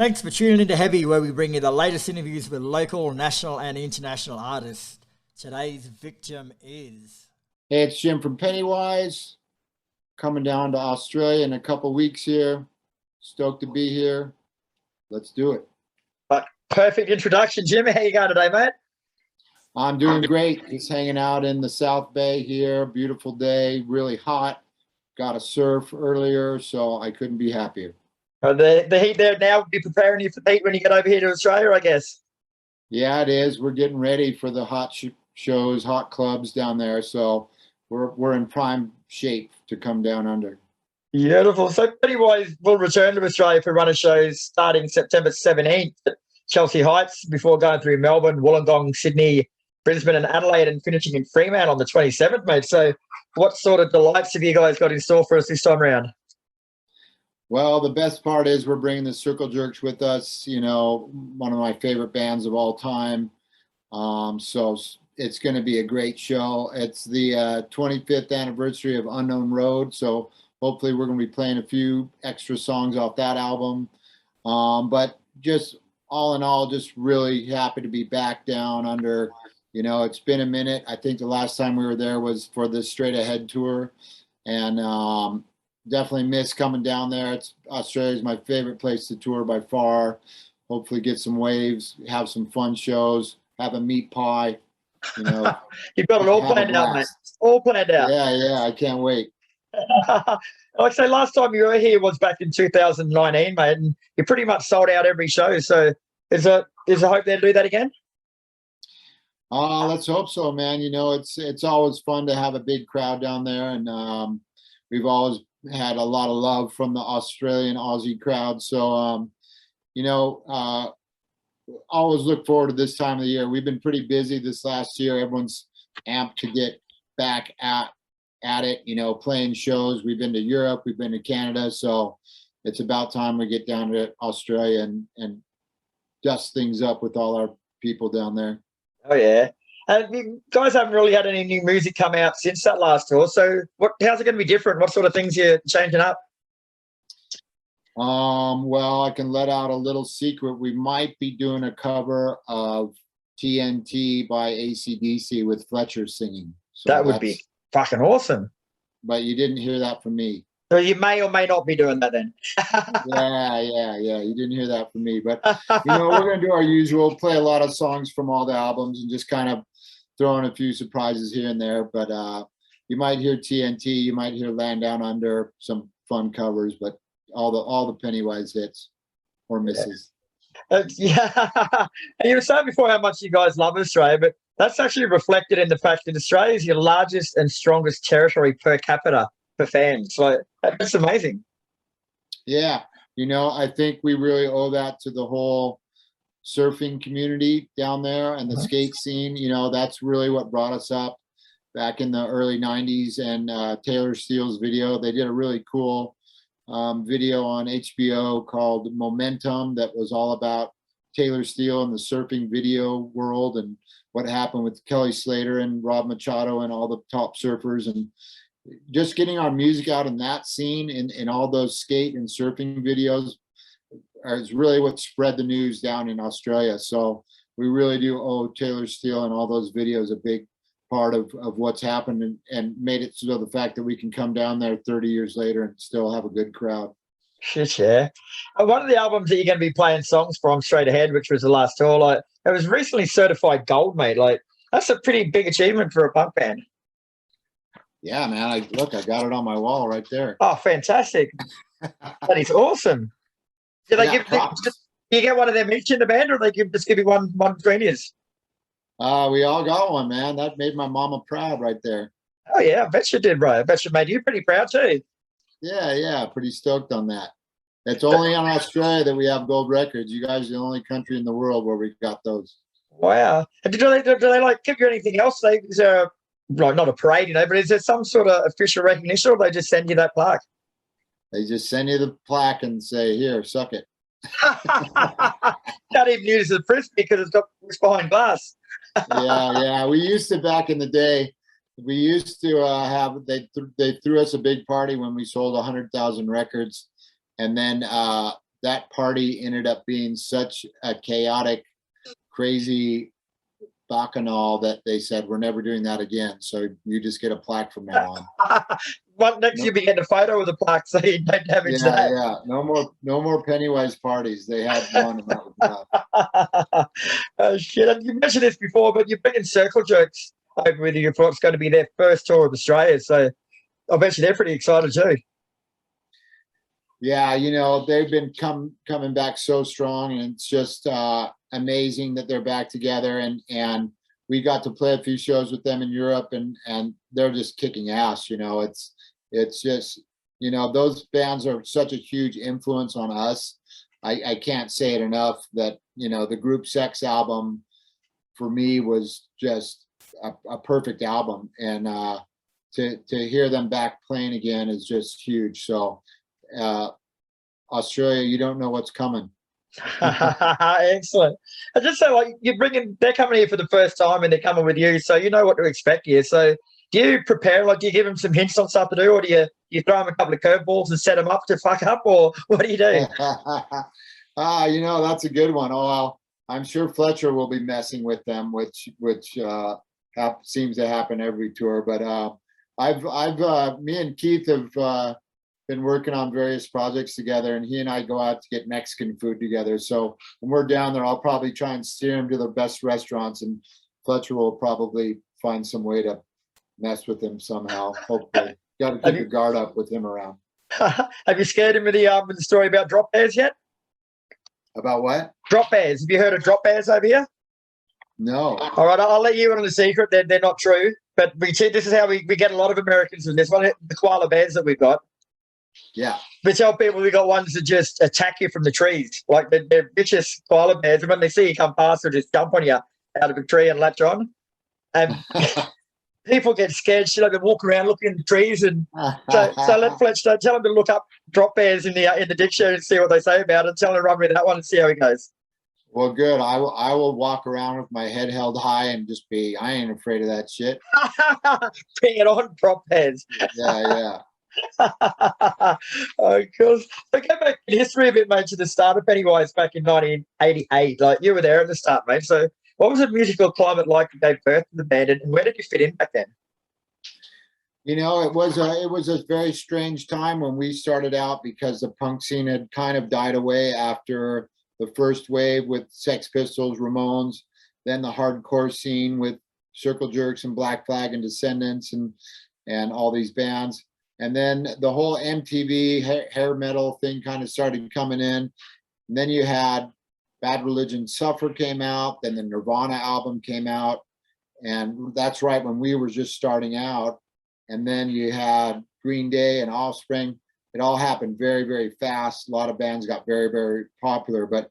Thanks for tuning into Heavy, where we bring you the latest interviews with local, national, and international artists. Today's victim is... Hey, it's Jim from Pennywise, coming down to Australia in a couple weeks here. Stoked to be here. Let's do it. Perfect introduction, Jim. How you going today, mate? I'm doing great. Just hanging out in the South Bay here. Beautiful day, really hot. Got a surf earlier, so I couldn't be happier. The heat there now will be preparing you for the heat when you get over here to Australia, I guess. Yeah, it is. We're getting ready for the hot shows, hot clubs down there. So we're in prime shape to come down under. Beautiful. So Pennywise will return to Australia for run of shows starting September 17th at Chelsea Heights before going through Melbourne, Wollongong, Sydney, Brisbane and Adelaide and finishing in Fremantle on the 27th, mate. So what sort of delights have you guys got in store for us this time around? Well, the best part is we're bringing the Circle Jerks with us, you know, one of my favorite bands of all time. So it's going to be a great show. It's the 25th anniversary of Unknown Road. So hopefully we're going to be playing a few extra songs off that album. But just all in all, just really happy to be back down under. You know, it's been a minute. I think the last time we were there was for the Straight Ahead tour. And definitely miss coming down there. Australia's my favorite place to tour by far. Hopefully get some waves, have some fun shows, have a meat pie. You know, you've got it all planned out, mate. All planned out. Yeah, I can't wait. Like I say, last time you were here was back in 2019, mate, and you pretty much sold out every show. So is a hope there to do that again? Let's hope so, man. You know, it's always fun to have a big crowd down there, and we've always had a lot of love from the Australian Aussie crowd. So, you know, always look forward to this time of the year. We've been pretty busy this last year. Everyone's amped to get back at it, you know, playing shows. We've been to Europe, we've been to Canada. So it's about time we get down to Australia and dust things up with all our people down there. Oh, yeah. And you guys haven't really had any new music come out since that last tour. So how's it going to be different? What sort of things are you changing up? Well, I can let out a little secret. We might be doing a cover of TNT by AC/DC with Fletcher singing. So that would be fucking awesome. But you didn't hear that from me. So you may or may not be doing that then. Yeah. You didn't hear that from me. But, you know, we're going to do our usual, play a lot of songs from all the albums and just kind of throw in a few surprises here and there. But you might hear TNT, you might hear Land Down Under, some fun covers, but all the Pennywise hits or misses. Yeah. And you were saying before how much you guys love Australia, but that's actually reflected in the fact that Australia is your largest and strongest territory per capita for fans. So that's amazing. Yeah. You know, I think we really owe that to the whole surfing community down there and the skate scene. You know, that's really what brought us up back in the early 90s. And Taylor Steele's video, they did a really cool video on HBO called Momentum that was all about Taylor Steele and the surfing video world and what happened with Kelly Slater and Rob Machado and all the top surfers, and just getting our music out in that scene in all those skate and surfing videos is really what spread the news down in Australia. So we really do owe Taylor Steele and all those videos a big part of what's happened and made it so the fact that we can come down there 30 years later and still have a good crowd. Shit, yeah. One of the albums that you're going to be playing songs from Straight Ahead, which was the last tour, like it was recently certified gold, mate. Like that's a pretty big achievement for a punk band. Yeah, man. I got it on my wall right there. Oh, fantastic. That is awesome. Do they do you get one of them each in the band, or they just give you one between yous? We all got one, man. That made my mama proud right there. Oh, yeah. I bet you did, bro. I bet you made you pretty proud too. Yeah. Pretty stoked on that. It's only in Australia that we have gold records. You guys are the only country in the world where we got those. Wow. And do they like give you anything else? Is there like not a parade, you know, but is there some sort of official recognition, or they just send you that plaque? They just send you the plaque and say, "Here, suck it." Not even use the frisbee because it's behind glass. Yeah. We used to back in the day. We used to have they threw us a big party when we sold 100,000 records, and then that party ended up being such a chaotic, crazy bacchanal that they said, we're never doing that again. So you just get a plaque from now on. Well, next year we get a photo with the plaque, so you don't damage that. Yeah. No more Pennywise parties. They had one and that was enough. Oh shit. And you mentioned this before, but you're bringing Circle Jerks over with you for what's going to be their first tour of Australia. So I bet you they're pretty excited too. Yeah, they've been coming back so strong, and it's just amazing that they're back together. And we got to play a few shows with them in Europe, and they're just kicking ass. It's just those bands are such a huge influence on us. I can't say it enough that the Group Sex album for me was just a perfect album, and to hear them back playing again is just huge. So Australia, you don't know what's coming. Excellent. I just say, like, they're coming here for the first time and they're coming with you, so you know what to expect here. So do you prepare, like, do you give them some hints on stuff to do, or do you throw them a couple of curveballs and set them up to fuck up, or what do you do? That's a good one. Oh, I'm sure Fletcher will be messing with them, which seems to happen every tour. But me and Keith have been working on various projects together, and he and I go out to get Mexican food together. So when we're down there, I'll probably try and steer him to the best restaurants, and Fletcher will probably find some way to mess with him somehow. Hopefully, got to keep your guard up with him around. Have you scared him with the story about drop bears yet? About what? Drop bears. Have you heard of drop bears over here? No. All right, I'll let you in on the secret. They're not true, but this is how we get a lot of Americans with this one. The koala bears that we've got. Yeah. We tell people we got ones that just attack you from the trees. Like they're vicious koala bears. And when they see you come past, they'll just jump on you out of a tree and latch on. And people get scared. They walk around looking in the trees. And so let Fletcher tell them to look up drop bears in the dictionary and see what they say about it. Tell them to run with that one and see how it goes. Well, good. I will walk around with my head held high and just I ain't afraid of that shit. Bring it on, drop bears. Yeah. Oh, cool. So go back in history a bit, mate, to the start of Pennywise back in 1988. Like, you were there at the start, mate. So what was the musical climate like that gave birth to the band, and where did you fit in back then? It was a very strange time when we started out, because the punk scene had kind of died away after the first wave with Sex Pistols, Ramones, then the hardcore scene with Circle Jerks and Black Flag and Descendants and all these bands. And then the whole MTV hair metal thing kind of started coming in. And then you had Bad Religion Suffer came out. Then the Nirvana album came out. And that's right when we were just starting out. And then you had Green Day and Offspring. It all happened very, very fast. A lot of bands got very, very popular. But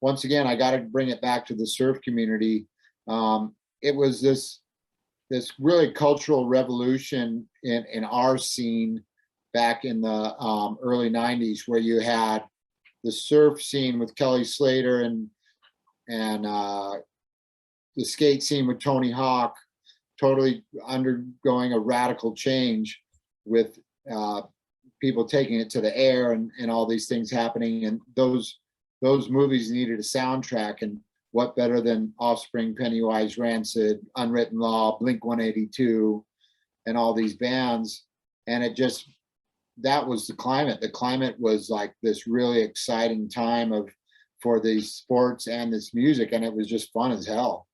once again, I got to bring it back to the surf community. It was this really cultural revolution in our scene back in the early 90s, where you had the surf scene with Kelly Slater and the skate scene with Tony Hawk totally undergoing a radical change, with people taking it to the air and all these things happening. And those movies needed a soundtrack, and what better than Offspring, Pennywise, Rancid, Unwritten Law, Blink-182, and all these bands. And that was the climate. The climate was like this really exciting time for these sports and this music, and it was just fun as hell,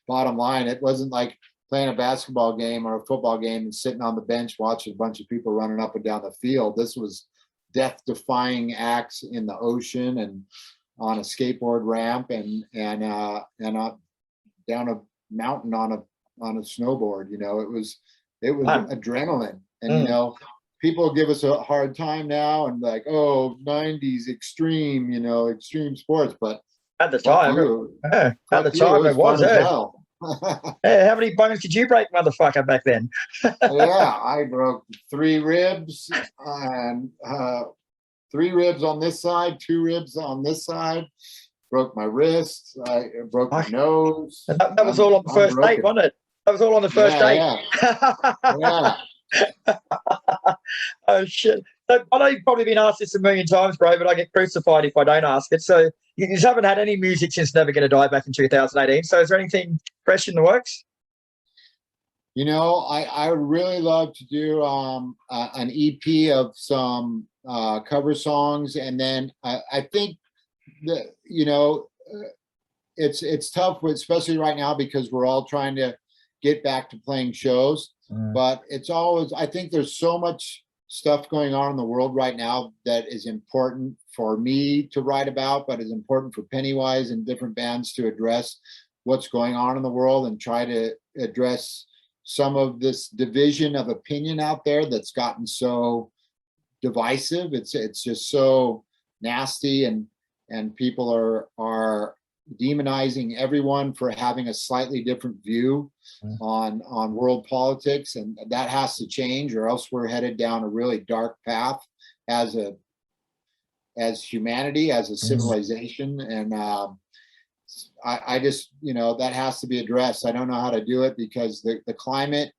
Bottom line, it wasn't like playing a basketball game or a football game and sitting on the bench watching a bunch of people running up and down the field. This was death-defying acts in the ocean and on a skateboard ramp and down a mountain on a snowboard. It was adrenaline. And people give us a hard time now and like, oh, 90s extreme, extreme sports, but at the time, it was hell. Hey, how many bones did you break, motherfucker, back then? Yeah, I broke 3 ribs and 3 ribs on this side, 2 ribs on this side. Broke my wrist. I broke my nose. That was all on the first date, wasn't it? That was all on the first date. Yeah. Oh shit! So I know you've probably been asked this a million times, bro, but I get crucified if I don't ask it. So you just haven't had any music since Never Gonna Die back in 2018. So is there anything fresh in the works? You know, I would really love to do an EP of some cover songs, and then I think that, you know, it's tough, especially right now, because we're all trying to get back to playing shows. But it's always, I think there's so much stuff going on in the world right now that is important for me to write about, but is important for Pennywise and different bands to address what's going on in the world and try to address some of this division of opinion out there that's gotten so divisive. It's just so nasty, and people are demonizing everyone for having a slightly different view on world politics, and that has to change, or else we're headed down a really dark path as humanity, as a civilization. And I just, you know, that has to be addressed. I don't know how to do it, because the climate,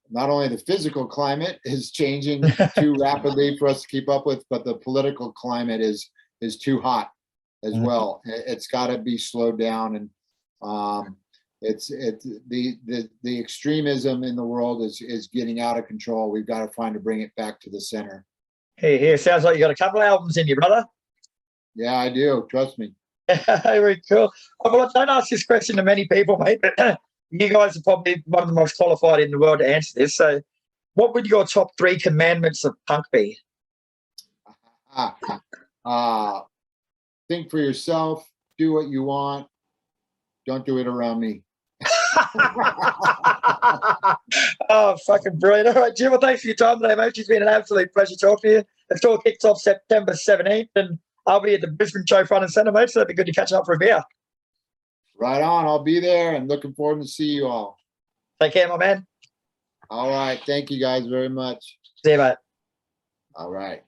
not only the physical climate is changing too rapidly for us to keep up with, but the political climate is too hot as well. It's got to be slowed down, and it's the extremism in the world is getting out of control. We've got to find to bring it back to the center. Hey, sounds like you got a couple of albums in you, brother. Yeah, I do. Trust me. Very cool. Well, I don't ask this question to many people, mate, but you guys are probably one of the most qualified in the world to answer this. So, what would your top 3 commandments of punk be? Think for yourself. Do what you want. Don't do it around me. Oh, fucking brilliant. All right, Jim, well, thanks for your time today, mate. It's been an absolute pleasure talking to you. The tour kicks off September 17th, and I'll be at the Brisbane show front and centre, mate, so it'd be good to catch up for a beer. Right on. I'll be there, and looking forward to see you all. Take care, my man. All right. Thank you guys very much. See you, mate. All right.